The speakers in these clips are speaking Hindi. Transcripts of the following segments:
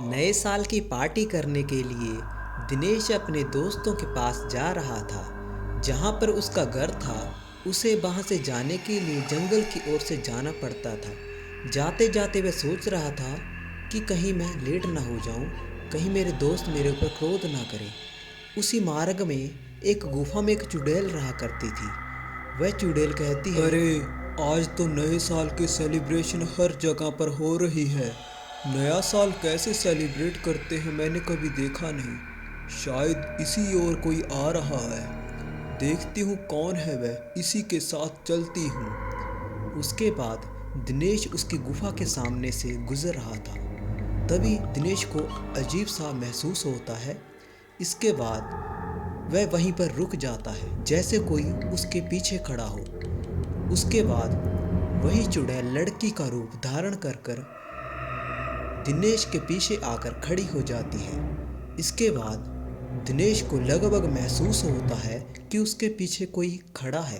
नए साल की पार्टी करने के लिए दिनेश अपने दोस्तों के पास जा रहा था। जहाँ पर उसका घर था, उसे वहाँ से जाने के लिए जंगल की ओर से जाना पड़ता था। जाते जाते वह सोच रहा था कि कहीं मैं लेट ना हो जाऊँ, कहीं मेरे दोस्त मेरे ऊपर क्रोध ना करें। उसी मार्ग में एक गुफा में एक चुड़ैल रहा करती थी। वह चुड़ैल कहती है, अरे, आज तो नए साल की सेलिब्रेशन हर जगह पर हो रही है। नया साल कैसे सेलिब्रेट करते हैं मैंने कभी देखा नहीं। शायद इसी ओर कोई आ रहा है। देखती हूँ कौन है वह, इसी के साथ चलती हूँ। उसके बाद दिनेश उसकी गुफा के सामने से गुजर रहा था। तभी दिनेश को अजीब सा महसूस होता है। इसके बाद वह वहीं पर रुक जाता है, जैसे कोई उसके पीछे खड़ा हो। उसके बाद वही चुड़ैल लड़की का रूप धारण कर कर दिनेश के पीछे आकर खड़ी हो जाती है। इसके बाद दिनेश को लगभग महसूस होता है कि उसके पीछे कोई खड़ा है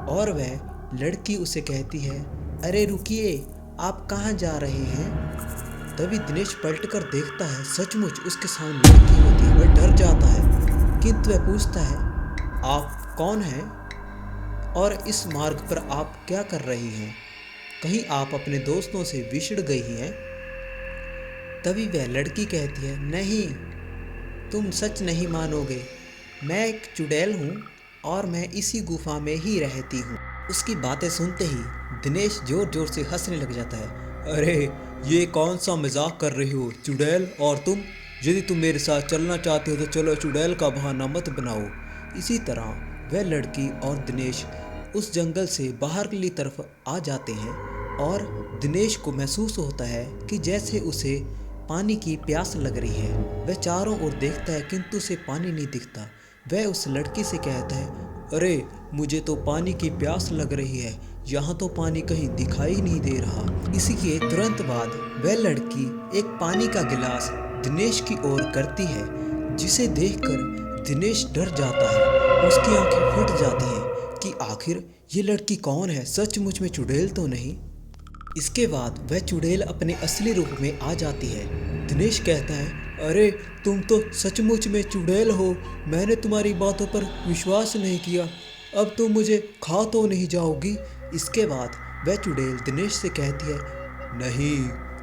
और वह लड़की उसे कहती है, अरे रुकिए, आप कहाँ जा रहे हैं? तभी दिनेश पलटकर देखता है, सचमुच उसके सामने लड़की होती है। वह डर जाता है, किंतु वह पूछता है, आप कौन हैं और इस मार्ग पर आप क्या कर रही हैं? कहीं आप अपने दोस्तों से बिछड़ गई हैं? तभी वह लड़की कहती है, नहीं, तुम सच नहीं मानोगे। मैं एक चुड़ैल हूँ और मैं इसी गुफा में ही रहती हूँ। उसकी बातें सुनते ही दिनेश जोर जोर से हंसने लग जाता है। अरे, ये कौन सा मजाक कर रही हो चुड़ैल? और तुम, यदि तुम मेरे साथ चलना चाहते हो तो चलो, चुड़ैल का बहाना मत बनाओ। इसी तरह वह लड़की और दिनेश उस जंगल से बाहर की तरफ आ जाते हैं और दिनेश को महसूस होता है कि जैसे उसे पानी की प्यास लग रही है। वह चारों ओर देखता है, किंतु उसे पानी नहीं दिखता। वह उस लड़की से कहता है, अरे, मुझे तो पानी की प्यास लग रही है, यहाँ तो पानी कहीं दिखाई नहीं दे रहा। इसी के तुरंत बाद वह लड़की एक पानी का गिलास दिनेश की ओर करती है, जिसे देखकर दिनेश डर जाता है। उसकी आंखें फट जाती हैं कि आखिर ये लड़की कौन है, सचमुच में चुड़ैल तो नहीं। इसके बाद वह चुड़ैल अपने असली रूप में आ जाती है। दिनेश कहता है, अरे, तुम तो सचमुच में चुड़ैल हो। मैंने तुम्हारी बातों पर विश्वास नहीं किया। अब तुम मुझे खा तो नहीं जाओगी? इसके बाद वह चुड़ैल दिनेश से कहती है, नहीं,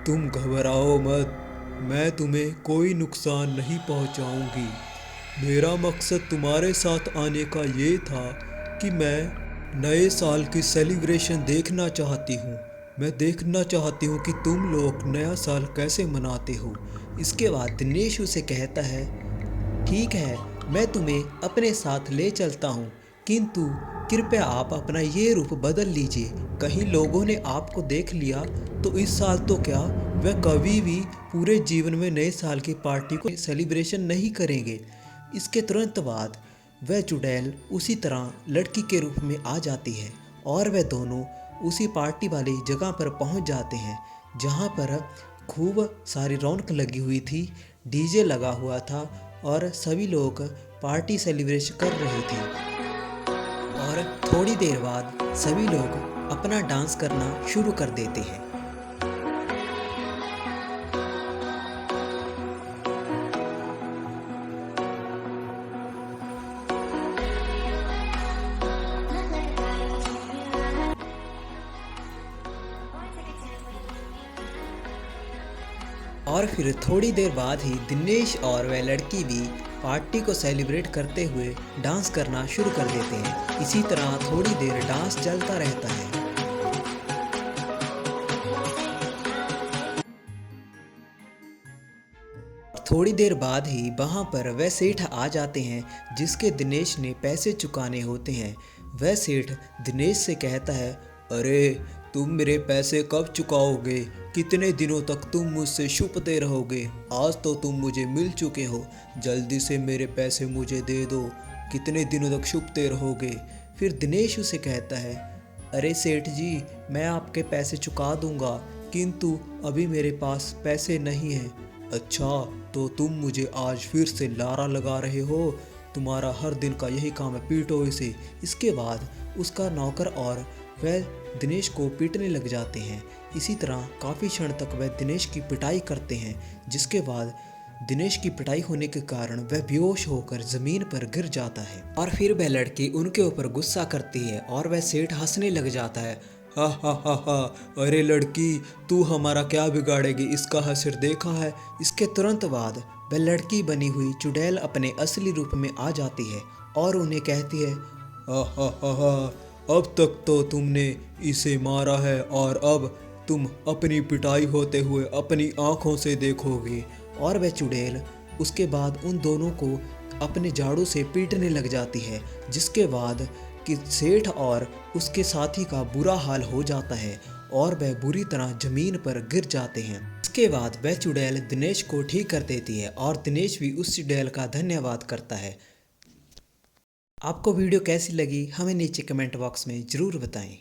तुम घबराओ मत। मैं तुम्हें कोई नुकसान नहीं पहुंचाऊंगी। मेरा मकसद तुम्हारे साथ आने का ये था कि मैं नए साल की सेलिब्रेशन देखना चाहती हूँ। मैं देखना चाहती हूँ कि तुम लोग नया साल कैसे मनाते हो। इसके बाद दिनेश उसे कहता है, ठीक है, मैं तुम्हें अपने साथ ले चलता हूँ, किंतु कृपया आप अपना ये रूप बदल लीजिए। कहीं लोगों ने आपको देख लिया तो इस साल तो क्या, वह कभी भी पूरे जीवन में नए साल की पार्टी को सेलिब्रेशन नहीं करेंगे। इसके तुरंत बाद वह चुड़ैल उसी तरह लड़की के रूप में आ जाती है और वह दोनों उसी पार्टी वाली जगह पर पहुंच जाते हैं, जहां पर खूब सारी रौनक लगी हुई थी, डीजे लगा हुआ था और सभी लोग पार्टी सेलिब्रेशन कर रहे थे। और थोड़ी देर बाद सभी लोग अपना डांस करना शुरू कर देते हैं। और फिर थोड़ी देर बाद ही दिनेश और वह लड़की भी पार्टी को सेलिब्रेट करते हुए डांस करना शुरू कर देते हैं। इसी तरह थोड़ी देर डांस चलता रहता है। थोड़ी देर बाद ही वहाँ पर वह सेठ आ जाते हैं, जिसके दिनेश ने पैसे चुकाने होते हैं। वह सेठ दिनेश से कहता है, अरे, तुम मेरे पैसे कब चुकाओगे? कितने दिनों तक तुम मुझसे छुपते रहोगे? आज तो तुम मुझे मिल चुके हो, जल्दी से मेरे पैसे मुझे दे दो। कितने दिनों तक छुपते रहोगे? फिर दिनेश उसे कहता है, अरे सेठ जी, मैं आपके पैसे चुका दूंगा, किंतु अभी मेरे पास पैसे नहीं हैं। अच्छा, तो तुम मुझे आज फिर से लारा लगा रहे हो? तुम्हारा हर दिन का यही काम है, पीटो इसे। इसके बाद उसका नौकर और वह दिनेश को पीटने लग जाते हैं। इसी तरह काफ़ी क्षण तक वह दिनेश की पिटाई करते हैं, जिसके बाद दिनेश की पिटाई होने के कारण वह बेहोश होकर ज़मीन पर गिर जाता है। और फिर वह लड़की उनके ऊपर गुस्सा करती है और वह सेठ हंसने लग जाता है। हा हा हा हा, अरे लड़की, तू हमारा क्या बिगाड़ेगी, इसका हश्र देखा है। इसके तुरंत बाद वह लड़की बनी हुई चुड़ैल अपने असली रूप में आ जाती है और उन्हें कहती है, हा हा हा हा, अब तक तो तुमने इसे मारा है और अब तुम अपनी पिटाई होते हुए अपनी आंखों से देखोगे। और वह चुड़ैल उसके बाद उन दोनों को अपने झाड़ू से पीटने लग जाती है, जिसके बाद कि सेठ और उसके साथी का बुरा हाल हो जाता है और वह बुरी तरह जमीन पर गिर जाते हैं। इसके बाद वह चुड़ैल दिनेश को ठीक कर देती है और दिनेश भी उस चुड़ैल का धन्यवाद करता है। आपको वीडियो कैसी लगी हमें नीचे कमेंट बॉक्स में ज़रूर बताएं।